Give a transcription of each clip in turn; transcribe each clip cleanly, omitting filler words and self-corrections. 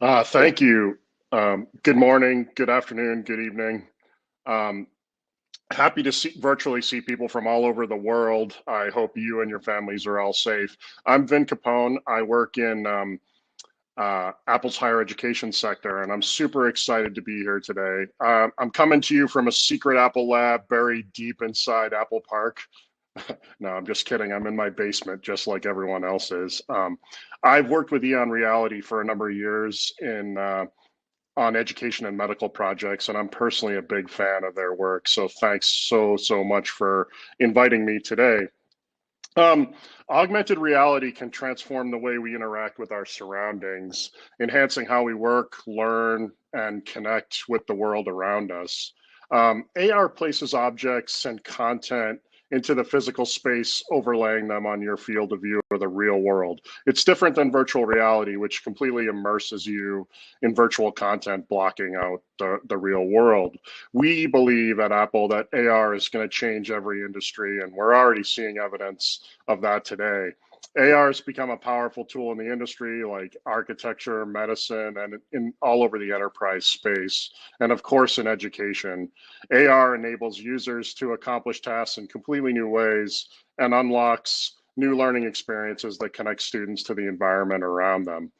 Thank you. Good morning, good afternoon, good evening. Um, Happy to virtually see people from all over the world. I hope you and your families are all safe. I'm Vin Capone. I work in Apple's higher education sector, and I'm super excited to be here today. I'm coming to you from a secret Apple lab buried deep inside Apple Park. No, I'm just kidding. I'm in my basement, just like everyone else is. I've worked with Eon Reality for a number of years on education and medical projects, and I'm personally a big fan of their work. So thanks so much for inviting me today. Um, Augmented reality can transform the way we interact with our surroundings, enhancing how we work, learn, and connect with the world around us. AR places objects and content into the physical space, overlaying them on your field of view of the real world. It's different than virtual reality, which completely immerses you in virtual content, blocking out the real world. We believe at Apple that AR is going to change every industry, and we're already seeing evidence of that today. AR has become a powerful tool in the industry, like architecture, medicine, and in all over the enterprise space, and of course in education. AR enables users to accomplish tasks in completely new ways and unlocks new learning experiences that connect students to the environment around them.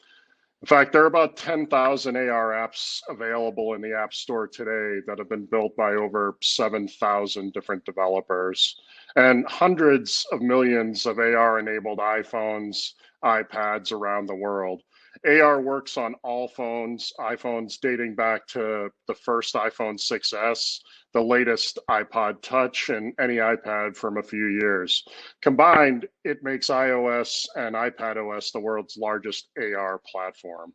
In fact, there are about 10,000 AR apps available in the App Store today that have been built by over 7,000 different developers, and hundreds of millions of AR-enabled iPhones, iPads around the world. AR works on all phones, iPhones dating back to the first iPhone 6S, the latest iPod Touch, and any iPad from a few years. Combined, it makes iOS and iPadOS the world's largest AR platform.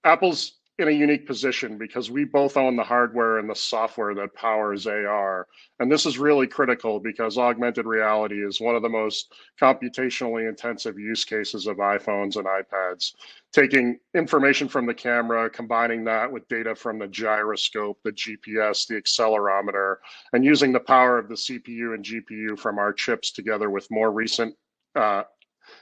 Apple's in a unique position because we both own the hardware and the software that powers AR. And this is really critical because augmented reality is one of the most computationally intensive use cases of iPhones and iPads. Taking information from the camera, combining that with data from the gyroscope, the GPS, the accelerometer, and using the power of the CPU and GPU from our chips together with more recent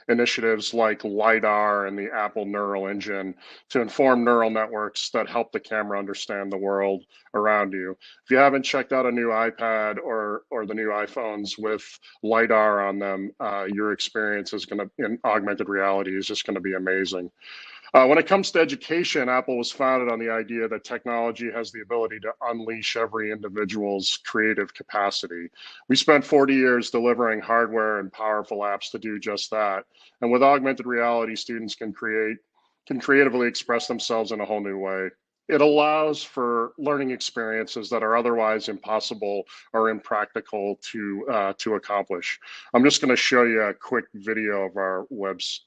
initiatives like LiDAR and the Apple Neural Engine to inform neural networks that help the camera understand the world around you. If you haven't checked out a new iPad or the new iPhones with LiDAR on them, your experience is going to, in augmented reality, is just going to be amazing. When it comes to education, Apple was founded on the idea that technology has the ability to unleash every individual's creative capacity. We spent 40 years delivering hardware and powerful apps to do just that. And with augmented reality, students can creatively express themselves in a whole new way. It allows for learning experiences that are otherwise impossible or impractical to accomplish. I'm just going to show you a quick video of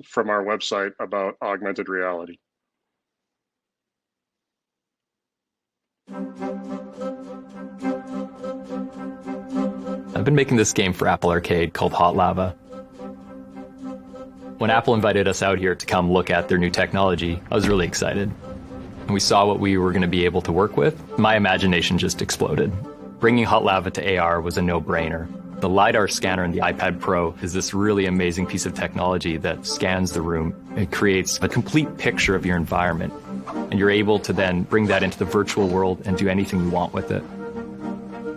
from our website about augmented reality. I've been making this game for Apple Arcade called Hot Lava. When Apple invited us out here to come look at their new technology, I was really excited. And we saw what we were going to be able to work with. My imagination just exploded. Bringing Hot Lava to AR was a no-brainer. The LiDAR scanner in the iPad Pro is this really amazing piece of technology that scans the room. It creates a complete picture of your environment, and you're able to then bring that into the virtual world and do anything you want with it.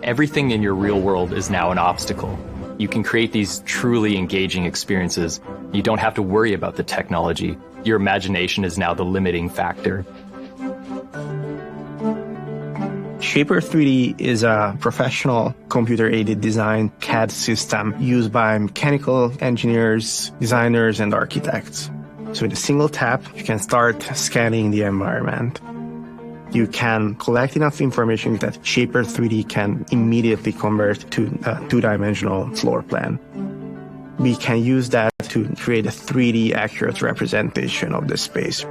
Everything in your real world is now an obstacle. You can create these truly engaging experiences. You don't have to worry about the technology. Your imagination is now the limiting factor. Shaper 3D is a professional computer-aided design CAD system used by mechanical engineers, designers, and architects. So with a single tap, you can start scanning the environment. You can collect enough information that Shaper 3D can immediately convert to a two-dimensional floor plan. We can use that to create a 3D accurate representation of the space.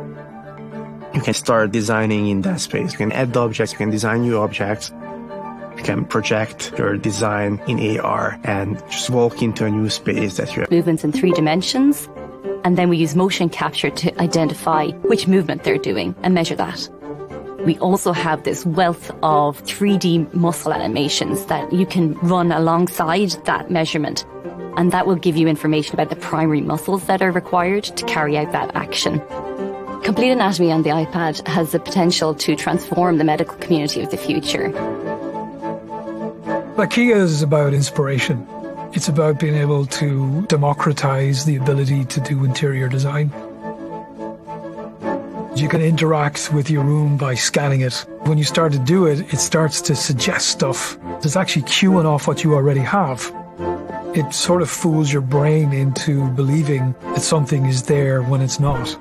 You can start designing in that space. You can add objects, you can design new objects. You can project your design in AR and just walk into a new space that you have. Movements in 3 dimensions, and then we use motion capture to identify which movement they're doing and measure that. We also have this wealth of 3D muscle animations that you can run alongside that measurement, and that will give you information about the primary muscles that are required to carry out that action. Complete Anatomy on the iPad has the potential to transform the medical community of the future. IKEA is about inspiration. It's about being able to democratize the ability to do interior design. You can interact with your room by scanning it. When you start to do it, it starts to suggest stuff. It's actually cueing off what you already have. It sort of fools your brain into believing that something is there when it's not.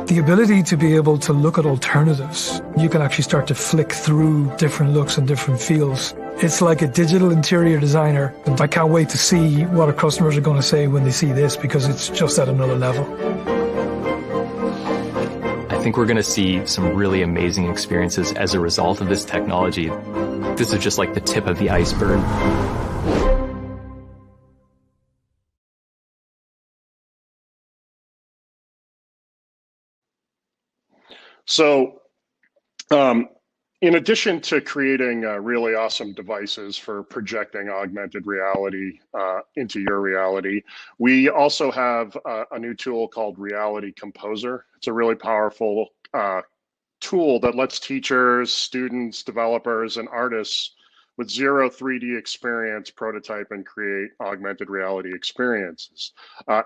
The ability to be able to look at alternatives, you can actually start to flick through different looks and different feels. It's like a digital interior designer, and I can't wait to see what our customers are going to say when they see this, because it's just at another level. I think we're going to see some really amazing experiences as a result of this technology. This is just like the tip of the iceberg. So, in addition to creating really awesome devices for projecting augmented reality into your reality, we also have a new tool called Reality Composer. It's a really powerful tool that lets teachers, students, developers, and artists with zero 3D experience prototype and create augmented reality experiences.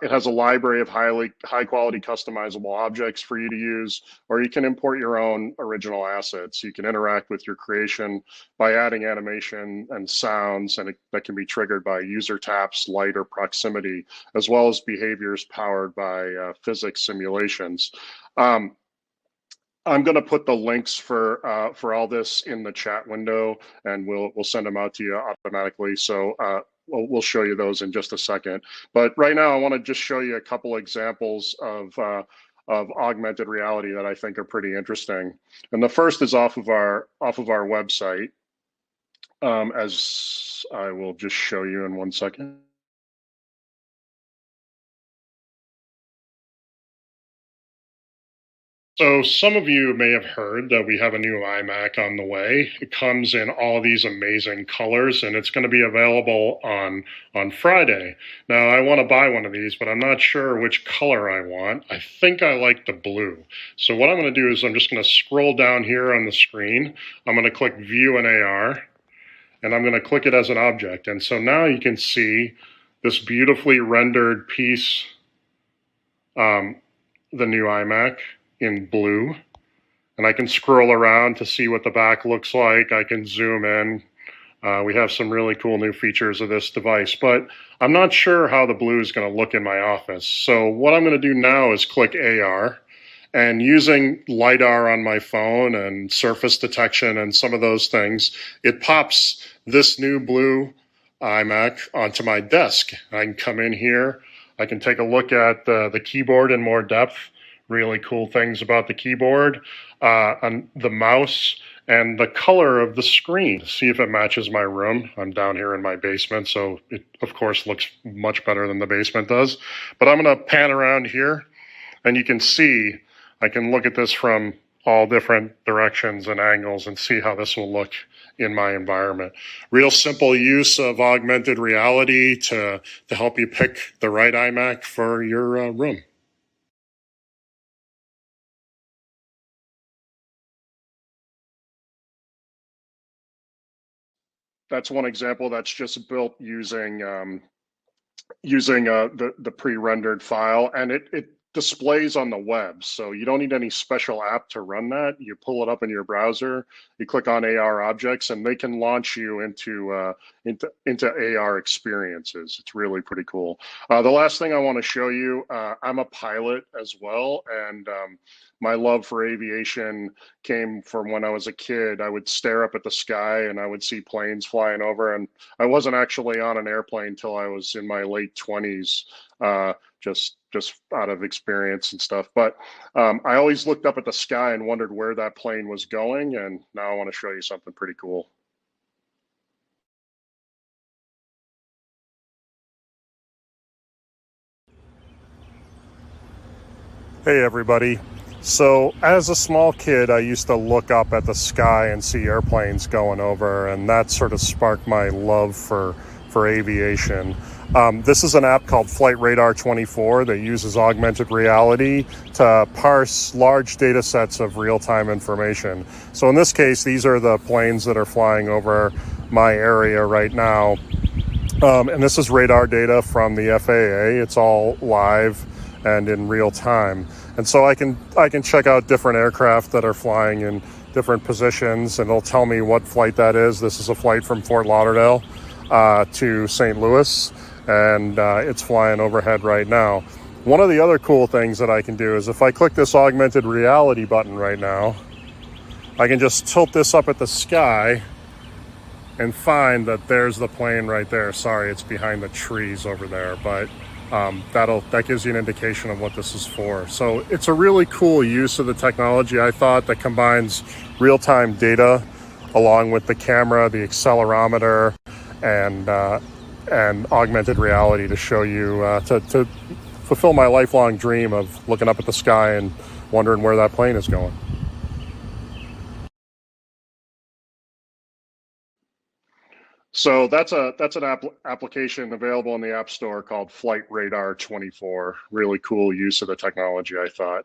It has a library of high quality customizable objects for you to use, or you can import your own original assets. You can interact with your creation by adding animation and sounds, and that can be triggered by user taps, light, or proximity, as well as behaviors powered by physics simulations. I'm going to put the links for all this in the chat window, and we'll send them out to you automatically. So we'll show you those in just a second. But right now, I want to just show you a couple examples of augmented reality that I think are pretty interesting. And the first is off of our website, as I will just show you in 1 second. So some of you may have heard that we have a new iMac on the way. It comes in all these amazing colors, and it's going to be available on Friday. Now, I want to buy one of these, but I'm not sure which color I want. I think I like the blue. So what I'm going to do is I'm just going to scroll down here on the screen. I'm going to click View in AR, and I'm going to click it as an object. And so now you can see this beautifully rendered piece, the new iMac, in blue, and I can scroll around to see what the back looks like. I can zoom in. We have some really cool new features of this device, but I'm not sure how the blue is going to look in my office. So what I'm going to do now is click AR, and using LiDAR on my phone and surface detection and some of those things, it pops this new blue iMac onto my desk. I can come in here. I can take a look at the keyboard in more depth. Really cool things about the keyboard, and the mouse, and the color of the screen. See if it matches my room. I'm down here in my basement, so it, of course, looks much better than the basement does. But I'm going to pan around here, and you can see I can look at this from all different directions and angles and see how this will look in my environment. Real simple use of augmented reality to help you pick the right iMac for your room. That's one example that's just built using the pre-rendered file, and it displays on the web. So you don't need any special app to run that. You pull it up in your browser, you click on AR objects, and they can launch you into AR experiences. It's really pretty cool. The last thing I want to show you, I'm a pilot as well, and my love for aviation came from when I was a kid. I would stare up at the sky and I would see planes flying over, and I wasn't actually on an airplane until I was in my late 20s, just out of experience and stuff. But I always looked up at the sky and wondered where that plane was going, and now I want to show you something pretty cool. Hey everybody. So as a small kid, I used to look up at the sky and see airplanes going over, and that sort of sparked my love for aviation. This is an app called Flight Radar 24 that uses augmented reality to parse large data sets of real-time information. So in this case, these are the planes that are flying over my area right now. And this is radar data from the FAA. It's all live and in real time. And so I can check out different aircraft that are flying in different positions, and it'll tell me what flight that is. This is a flight from Fort Lauderdale to St. Louis, and it's flying overhead right now. One of the other cool things that I can do is if I click this augmented reality button right now, I can just tilt this up at the sky and find that there's the plane right there. Sorry, it's behind the trees over there, but that gives you an indication of what this is for. So it's a really cool use of the technology, I thought, that combines real-time data along with the camera, the accelerometer, and augmented reality to show you, to fulfill my lifelong dream of looking up at the sky and wondering where that plane is going. So that's an application available in the App Store called Flight Radar 24. Really cool use of the technology, I thought.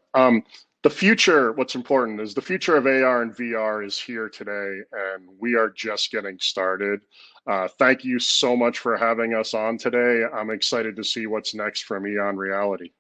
The future, what's important is the future of AR and VR is here today, and we are just getting started. Thank you so much for having us on today. I'm excited to see what's next from Eon Reality.